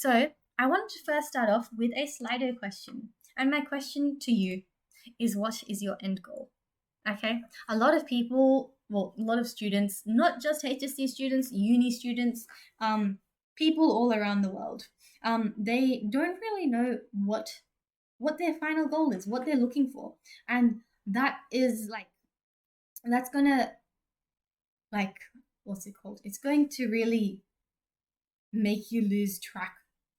So I want to first start off with a Slido question. And my question to you is, what is your end goal? Okay. A lot of people, well, a lot of students, not just HSC students, uni students, people all around the world, they don't really know what their final goal is, what they're looking for. And that is like, that's gonna, like, what's it called? It's going to really make you lose track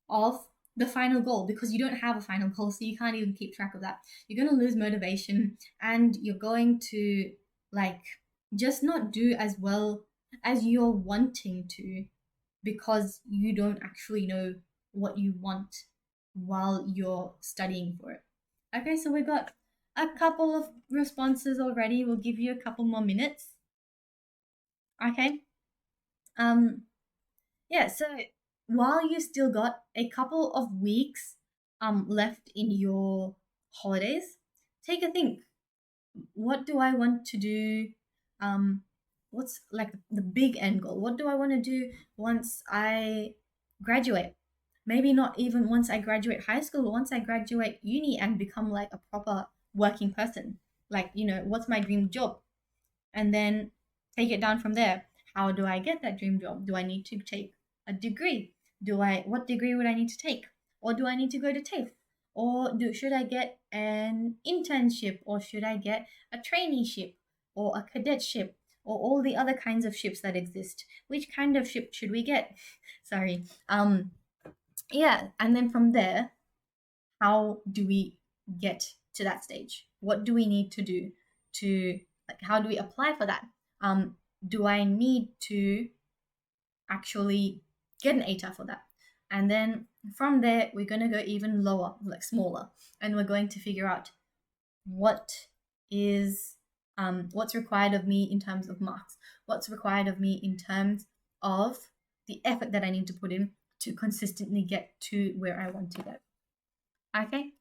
of the final goal, because you don't have a final goal, so you can't even keep track of that. You're going to lose motivation, and you're going to, like, just not do as well as you're wanting to, because you don't actually know what you want while you're studying for it. Okay, so we got a couple of responses already. We'll give you a couple more minutes. Okay. Yeah, so while you still got a couple of weeks left in your holidays, take a think. What do I want to do? What's like the big end goal? What do I want to do once I graduate? Maybe not even once I graduate high school, but once I graduate uni and become like a proper working person. Like, what's my dream job? And then take it down from there. How do I get that dream job? Do I need to take a degree? What degree would I need to take? Or do I need to go to TAFE? Or should I get an internship? Or should I get a traineeship? Or a cadetship? Or all the other kinds of ships that exist? Which kind of ship should we get? Sorry. Yeah, and then from there, how do we get to that stage? What do we need to do to, like, how do we apply for that? Do I need to actually get an ATAR for that? And then from there, we're going to go even lower, like smaller, and we're going to figure out what is what's required of me in terms of marks, what's required of me in terms of the effort that I need to put in to consistently get to where I want to go. Okay,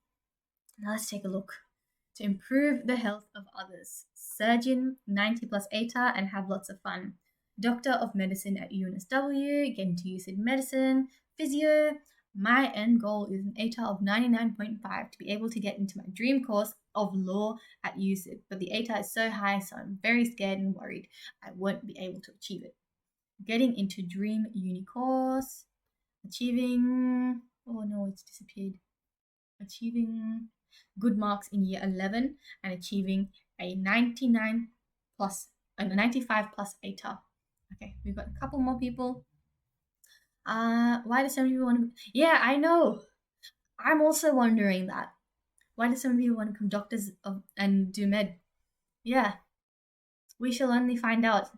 now let's take a look. To improve the health of others. Surgeon, 90 plus ATAR, and have lots of fun. Doctor of Medicine at UNSW, getting to use in medicine. Physio, my end goal is an ATAR of 99.5 to be able to get into my dream course of law at USIP. But the ATAR is so high, so I'm very scared and worried I won't be able to achieve it. Getting into dream uni course. Achieving, oh no, it's disappeared. Achieving good marks in year 11 and achieving a 95 plus ATAR. Okay, we've got a couple more people. Why do some people want to? Yeah, I know. I'm also wondering that. Why do some people want to become doctors and do med? Yeah, we shall only find out.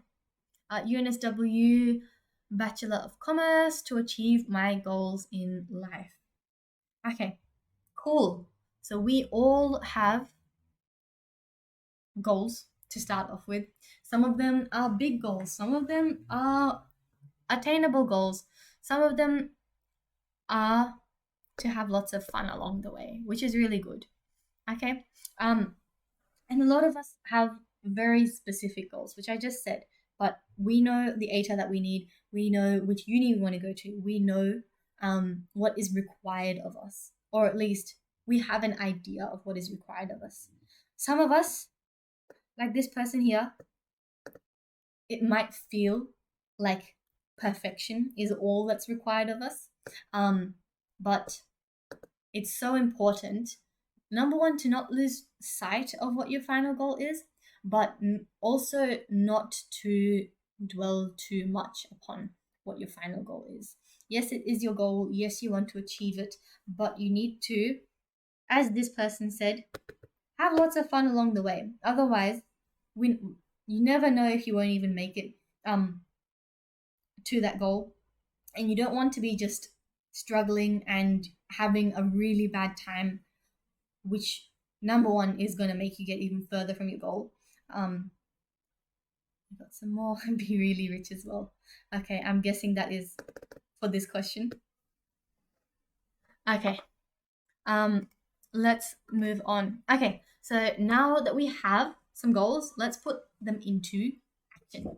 UNSW Bachelor of Commerce to achieve my goals in life. Okay, cool. So we all have goals to start off with. Some of them are big goals. Some of them are attainable goals. Some of them are to have lots of fun along the way, which is really good. Okay. And a lot of us have very specific goals, which I just said, but we know the ATAR that we need. We know which uni we want to go to. We know what is required of us, or at least we have an idea of what is required of us. Some of us, like this person here, it might feel like perfection is all that's required of us. But it's so important, number one, to not lose sight of what your final goal is, but also not to dwell too much upon what your final goal is. Yes, it is your goal. Yes, you want to achieve it, but you need to, as this person said, have lots of fun along the way. Otherwise, you never know if you won't even make it to that goal. And you don't want to be just struggling and having a really bad time, which, number one, is going to make you get even further from your goal. I've got some more. Be really rich as well. Okay, I'm guessing that is for this question. Okay. Let's move on. Okay, so now that we have some goals, let's put them into action.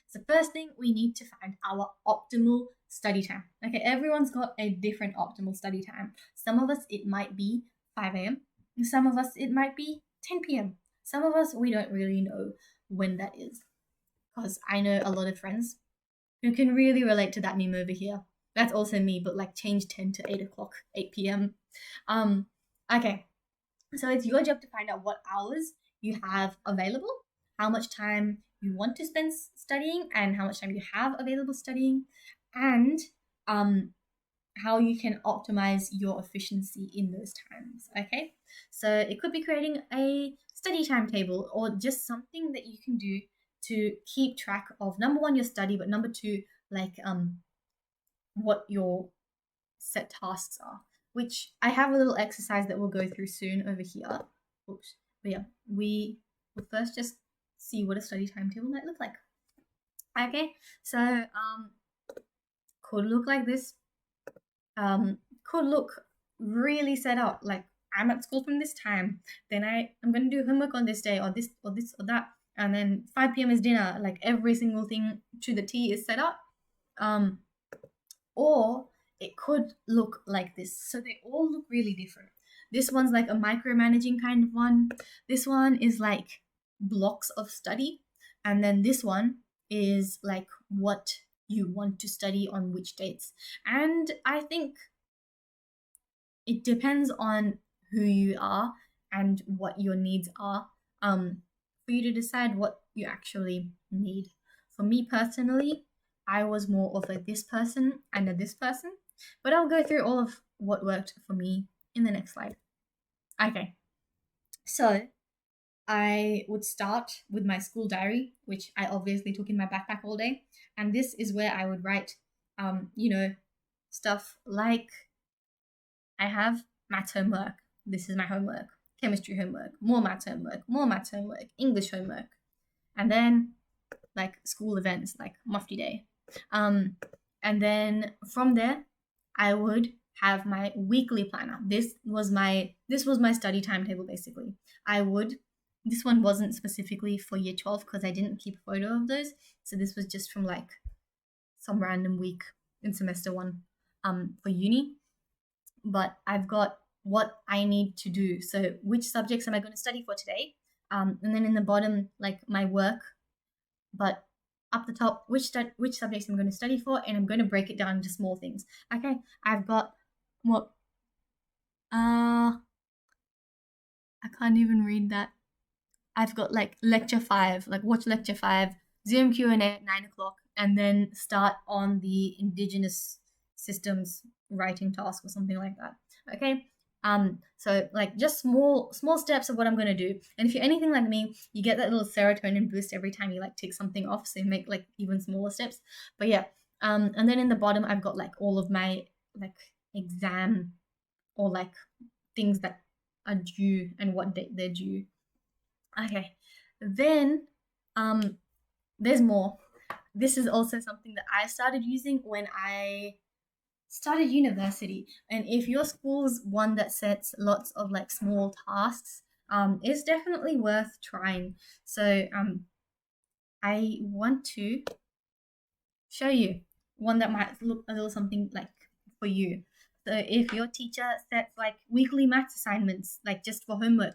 So first thing, we need to find our optimal study time. Okay, everyone's got a different optimal study time. Some of us, it might be 5 a.m. Some of us, it might be 10 p.m. Some of us, we don't really know when that is. Because I know a lot of friends who can really relate to that meme over here. That's also me, but like change 10 to 8 o'clock, 8 p.m. Okay, so it's your job to find out what hours you have available, how much time you want to spend studying, and how much time you have available studying, and how you can optimize your efficiency in those times. Okay, so it could be creating a study timetable or just something that you can do to keep track of, number one, your study, but number two, like what your set tasks are, which I have a little exercise that we'll go through soon over here. Oops. But yeah, we will first just see what a study timetable might look like. Okay, so could look like this. Could look really set up, like I'm at school from this time, then I'm gonna do homework on this day, or this or this or that, and then 5 p.m. is dinner. Like every single thing to the T is set up. Or it could look like this. So they all look really different. This one's like a micromanaging kind of one. This one is like blocks of study. And then this one is like what you want to study on which dates. And I think it depends on who you are and what your needs are, for you to decide what you actually need. For me personally, I was more of a this person and a this person, but I'll go through all of what worked for me in the next slide. Okay, so I would start with my school diary, which I obviously took in my backpack all day, and this is where I would write, stuff like I have maths homework. This is my homework. Chemistry homework, more maths homework, English homework, and then like school events like Mufti Day. And then from there, I would have my weekly planner. This was my study timetable basically. This one wasn't specifically for year 12 because I didn't keep a photo of those. So this was just from like some random week in semester 1 for uni. But I've got what I need to do. So which subjects am I going to study for today? And then in the bottom, like my work, but up the top, which subjects I'm going to study for, and I'm going to break it down into small things. Okay, I've got what? I can't even read that. I've got like lecture 5, like watch lecture 5, Zoom Q&A at 9 o'clock, and then start on the Indigenous systems writing task or something like that. Okay, so like just small steps of what I'm going to do. And if you're anything like me, you get that little serotonin boost every time you like tick something off, so you make like even smaller steps. But yeah, and then in the bottom I've got like all of my like exam or like things that are due and what date they're due. Okay, then there's more. This is also something that I started using when I started university. And if your school's one that sets lots of like small tasks, it's definitely worth trying. So I want to show you one that might look a little something like for you. So if your teacher sets like weekly maths assignments, like just for homework,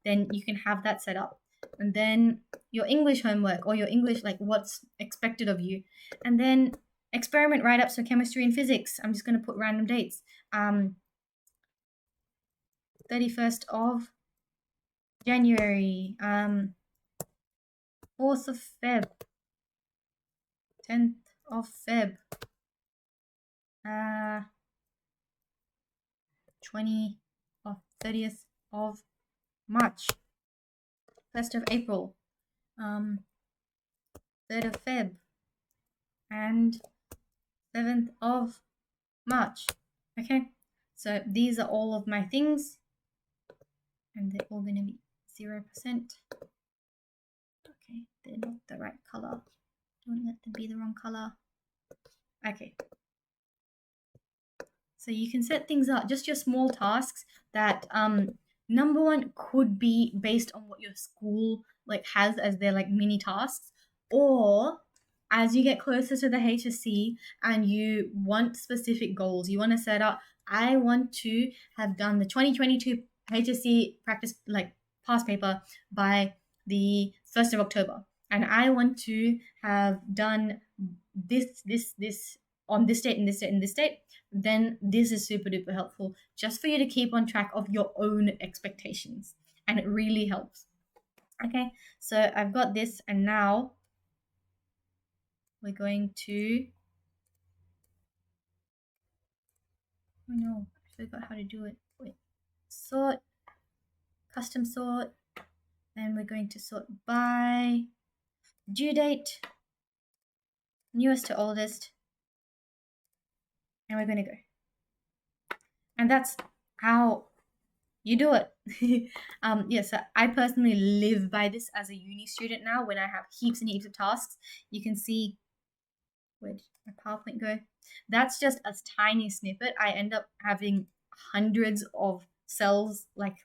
then you can have that set up. And then your English homework or your English, like what's expected of you. And then experiment write-ups for chemistry and physics. I'm just going to put random dates. 31st of January, 4th of Feb, 10th of Feb, 30th of March, 1st of April, 3rd of Feb, and 7th of March. Okay, so these are all of my things, and they're all going to be 0%. Okay, they're not the right color. Don't let them be the wrong color. Okay. So you can set things up, just your small tasks that number one could be based on what your school like has as their like mini tasks, or as you get closer to the HSC and you want specific goals, you want to set up, I want to have done the 2022 HSC practice, like past paper, by the 1st of October. And I want to have done this on this date and this date and this date. Then this is super duper helpful just for you to keep on track of your own expectations. And it really helps. Okay, so I've got this, and now we're going to, oh no, I forgot how to do it. Wait, sort, custom sort, and we're going to sort by due date, newest to oldest, and we're going to go. And that's how you do it. So I personally live by this as a uni student now. When I have heaps and heaps of tasks, you can see, where did my PowerPoint go? That's just a tiny snippet. I end up having hundreds of cells, like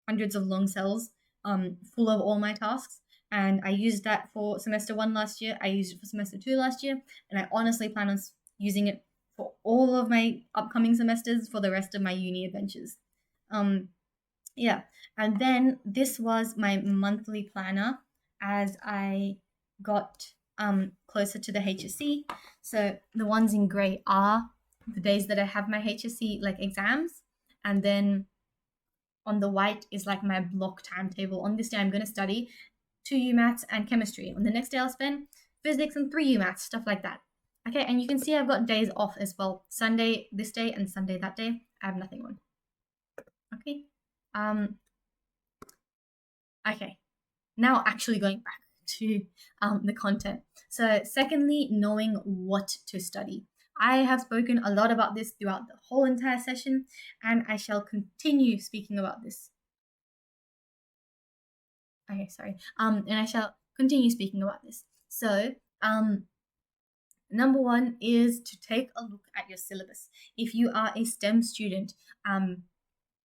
hundreds of long cells, full of all my tasks. And I used that for semester 1 last year. I used it for semester 2 last year. And I honestly plan on using it for all of my upcoming semesters for the rest of my uni adventures. And then this was my monthly planner as I got closer to the HSC. So the ones in grey are the days that I have my HSC like exams, and then on the white is like my block timetable. On this day I'm going to study 2 UMaths and chemistry. On the next day I'll spend physics and 3 UMaths, stuff like that. Okay, and you can see I've got days off as well. Sunday this day and Sunday that day. I have nothing on. Okay. Okay. Now actually going back to the content. So secondly, knowing what to study. I have spoken a lot about this throughout the whole entire session, and I shall continue speaking about this. Okay, sorry. And I shall continue speaking about this. So, number 1 is to take a look at your syllabus. If you are a STEM student,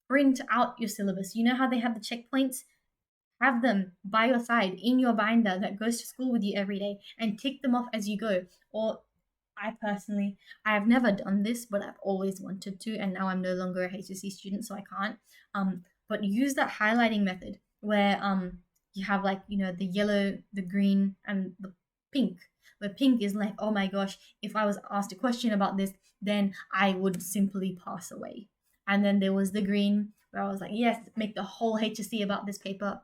print out your syllabus. You know how they have the checkpoints? Have them by your side in your binder that goes to school with you every day, and tick them off as you go. Or I have never done this, but I've always wanted to, and now I'm no longer a HSC student, so I can't. But use that highlighting method where you have, like, you know, the yellow, the green, and the pink. Where pink is like, oh my gosh, if I was asked a question about this, then I would simply pass away. And then there was the green, where I was like, yes, make the whole HSC about this paper,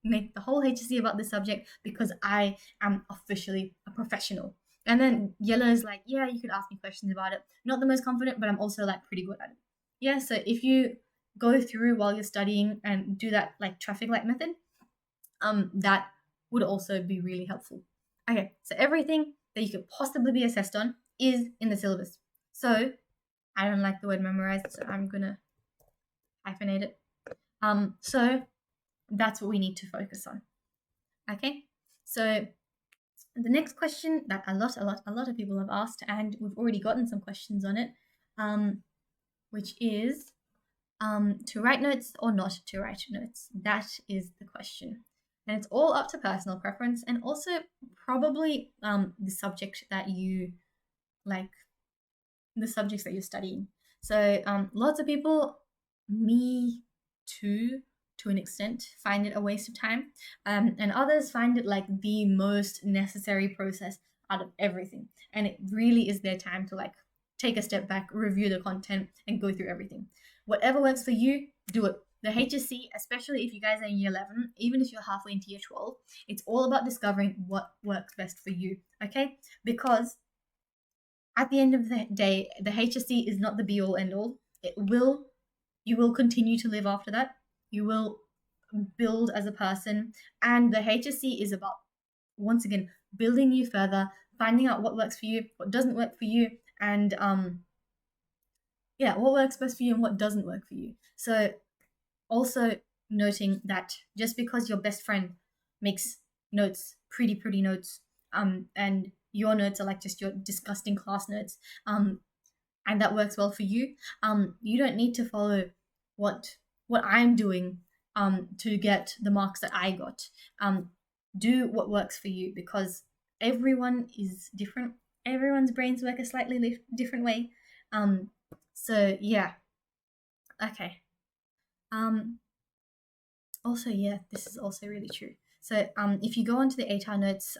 make the whole HSC about this subject, because I am officially a professional. And then yellow is like, yeah, you could ask me questions about it. Not the most confident, but I'm also like pretty good at it. Yeah, so if you go through while you're studying and do that like traffic light method, that would also be really helpful. Okay, so everything that you could possibly be assessed on is in the syllabus. So I don't like the word memorized, so I'm gonna hyphenate it. So that's what we need to focus on. Okay, so the next question that a lot of people have asked, and we've already gotten some questions on it, which is to write notes or not to write notes. That is the question. And it's all up to personal preference, and also probably the subject that you like, the subjects that you're studying. So lots of people, me too, to an extent, find it a waste of time, and others find it like the most necessary process out of everything. And it really is their time to like take a step back, review the content, and go through everything. Whatever works for you, do it. The HSC, especially if you guys are in year 11, even if you're halfway into year 12, it's all about discovering what works best for you, okay? Because at the end of the day, the HSC is not the be-all, end-all. You will continue to live after that. You will build as a person. And the HSC is about, once again, building you further, finding out what works for you, what doesn't work for you, and what works best for you and what doesn't work for you. So also noting that just because your best friend makes notes, pretty notes, and your notes are like just your disgusting class notes, and that works well for you, you don't need to follow what I'm doing to get the marks that I got. Do what works for you, because everyone is different. Everyone's brains work a slightly different way. So yeah. Okay. Also, yeah, this is also really true. So if you go onto the ATAR notes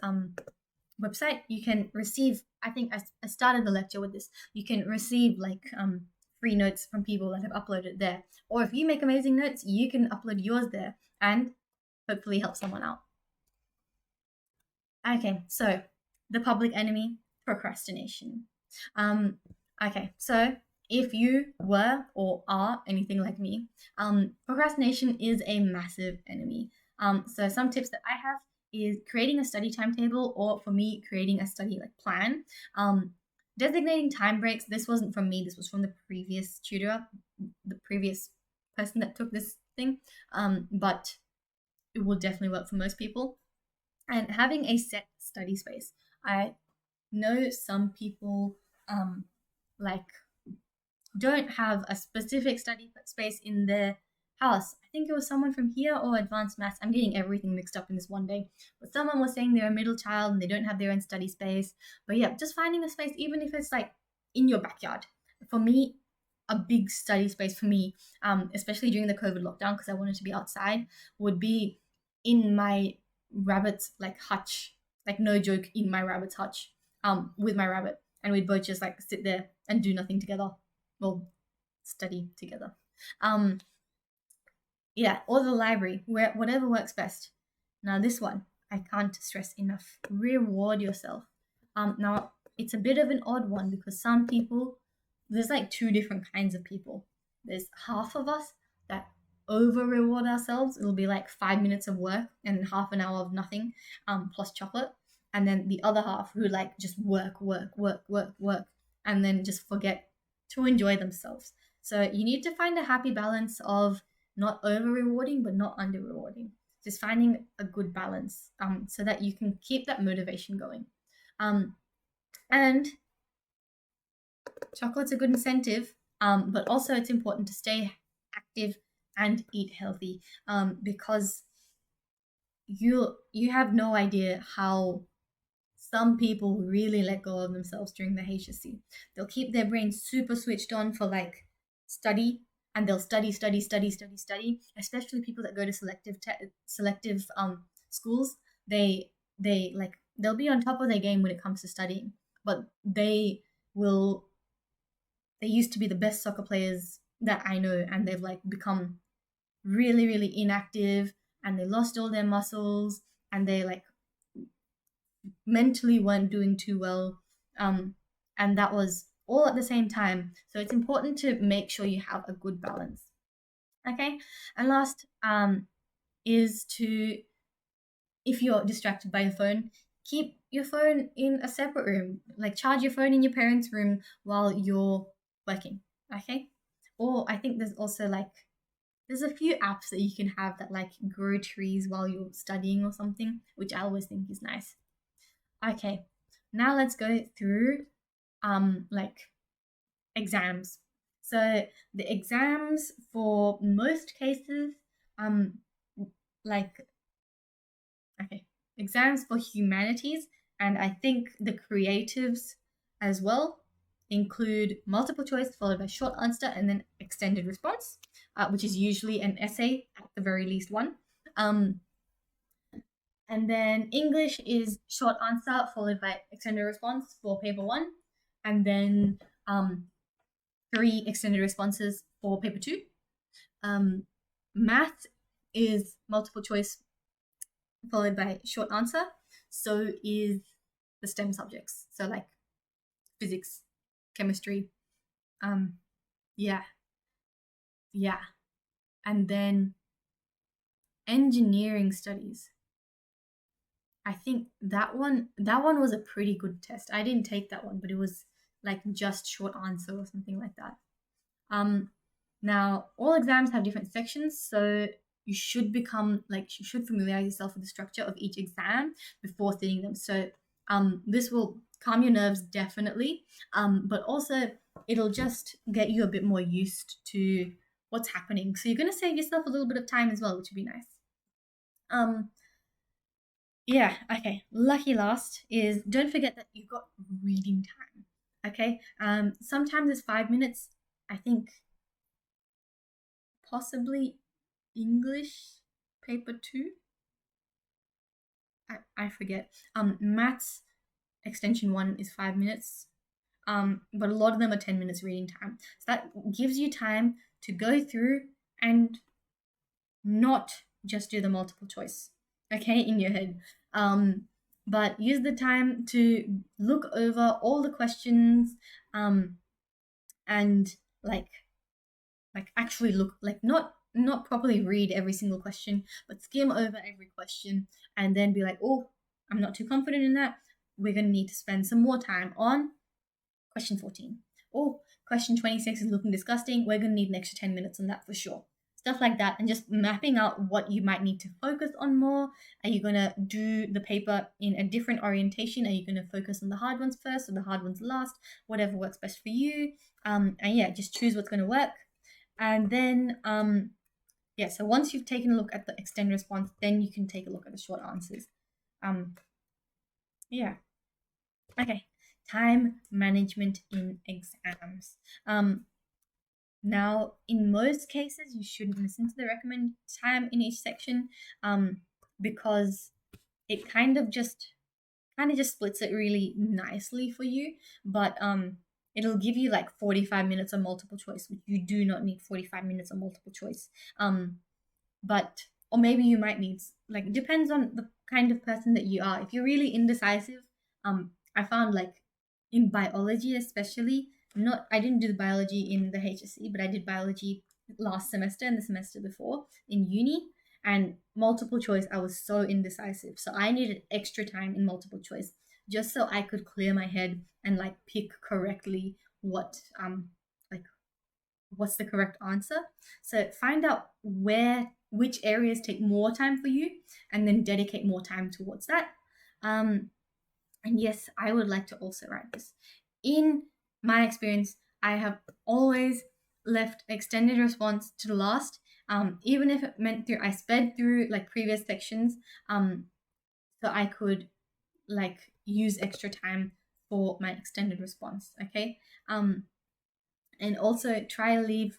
website, you can receive, I think I started the lecture with this, you can receive like free notes from people that have uploaded there. Or if you make amazing notes, you can upload yours there and hopefully help someone out. Okay, so the public enemy, procrastination. Okay, so if you were or are anything like me, procrastination is a massive enemy. So some tips that I have is creating a study timetable, or for me, creating a study like plan. Designating time breaks. This wasn't from me. This was from the previous tutor, the previous person that took this thing. But it will definitely work for most people. And having a set study space. I know some people like don't have a specific study space in their house. I think it was someone from here or advanced maths. I'm getting everything mixed up in this one day. But someone was saying they're a middle child and they don't have their own study space. But yeah, just finding a space, even if it's like in your backyard. For me, a big study space for me, especially during the COVID lockdown, because I wanted to be outside, would be in my rabbit's like hutch. Like no joke, in my rabbit's hutch, with my rabbit. And we'd both just like sit there and do nothing together. Well, study together. Yeah, or the library, where whatever works best. Now this one, I can't stress enough. Reward yourself. Now it's a bit of an odd one because some people, there's like two different kinds of people. There's half of us that over reward ourselves. It'll be like 5 minutes of work and half an hour of nothing, plus chocolate. And then the other half who like just work, and then just forget to enjoy themselves. So you need to find a happy balance of not over rewarding but not under rewarding. Just finding a good balance, so that you can keep that motivation going. And chocolate's a good incentive, but also it's important to stay active and eat healthy, because you have no idea how some people really let go of themselves during the HSC. They'll keep their brain super switched on for like study, and they'll study, especially people that go to selective schools. They like they'll be on top of their game when it comes to studying, but they used to be the best soccer players that I know, and they've like become really inactive, and they lost all their muscles, and they like mentally weren't doing too well, and that was all at the same time. So it's important to make sure you have a good balance. Okay, and last is to, if you're distracted by your phone, keep your phone in a separate room. Like charge your phone in your parents' room while you're working. Okay, or I think there's also like there's a few apps that you can have that like grow trees while you're studying or something, which I always think is nice. Okay, now let's go through like exams. So the exams for most cases, like okay, exams for humanities and I think the creatives as well include multiple choice followed by short answer and then extended response, which is usually an essay at the very least one. And then English is short answer followed by extended response for paper 1. And then 3 extended responses for paper 2. Math is multiple choice followed by short answer. So is the STEM subjects. So like physics, chemistry. Yeah. And then engineering studies. I think that one was a pretty good test. I didn't take that one, but it was like just short answer or something like that. Now all exams have different sections, so you should familiarize yourself with the structure of each exam before sitting them. So this will calm your nerves definitely, but also it'll just get you a bit more used to what's happening. So you're going to save yourself a little bit of time as well, which would be nice. Yeah, okay. Lucky last is don't forget that you've got reading time. Okay? Sometimes it's 5 minutes. I think possibly English paper two. I forget. Maths extension one is 5 minutes. But a lot of them are 10 minutes reading time. So that gives you time to go through and not just do the multiple choice, okay, in your head. But use the time to look over all the questions, and like actually look, like not properly read every single question, but skim over every question and then be like, oh, I'm not too confident in that. We're going to need to spend some more time on question 14. Oh, question 26 is looking disgusting. We're going to need an extra 10 minutes on that for sure. Stuff like that, and just mapping out what you might need to focus on more. Are you going to do the paper in a different orientation? Are you going to focus on the hard ones first or the hard ones last? Whatever works best for you. And yeah, just choose what's going to work. And then, yeah, so once you've taken a look at the extended response, then you can take a look at the short answers. Yeah. Okay. Time management in exams. Now, in most cases, you shouldn't listen to the recommended time in each section, because it kind of just splits it really nicely for you. But it'll give you like 45 minutes of multiple choice, which you do not need 45 minutes of multiple choice. But or maybe you might need, like, it depends on the kind of person that you are. If you're really indecisive, I found, like, in biology especially, not I didn't do the biology in the HSC, but I did biology last semester and the semester before in uni. And multiple choice, I was so indecisive, so I needed extra time in multiple choice just so I could clear my head and like pick correctly like what's the correct answer. So find out which areas take more time for you, and then dedicate more time towards that. And yes, I would like to also write this. In my experience, I have always left extended response to the last, even if it meant I sped through like previous sections, so I could like use extra time for my extended response. Okay. And also try to leave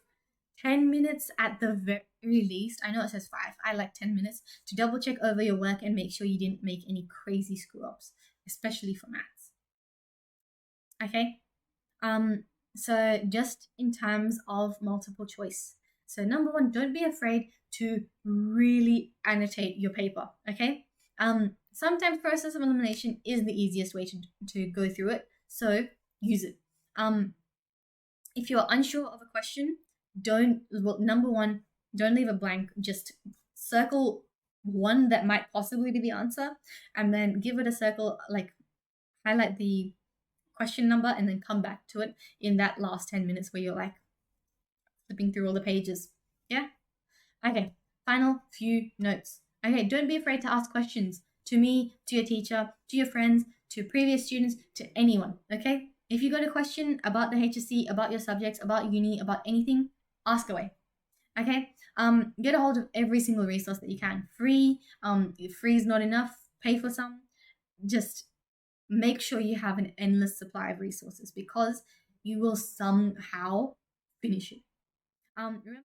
10 minutes at the very least. I know it says 5. I like 10 minutes to double check over your work and make sure you didn't make any crazy screw ups, especially for maths. Okay. So just in terms of multiple choice. So number 1, don't be afraid to really annotate your paper. Okay. Sometimes process of elimination is the easiest way to go through it. So use it. If you're unsure of a question, number 1, don't leave a blank. Just circle one that might possibly be the answer, and then give it a circle, like highlight the question number, and then come back to it in that last 10 minutes where you're like flipping through all the pages. Yeah? Okay, final few notes. Okay, don't be afraid to ask questions to me, to your teacher, to your friends, to previous students, to anyone. Okay? If you got a question about the HSC, about your subjects, about uni, about anything, ask away. Okay? Get a hold of every single resource that you can. Free. If free is not enough, pay for some. Just make sure you have an endless supply of resources, because you will somehow finish it. Remember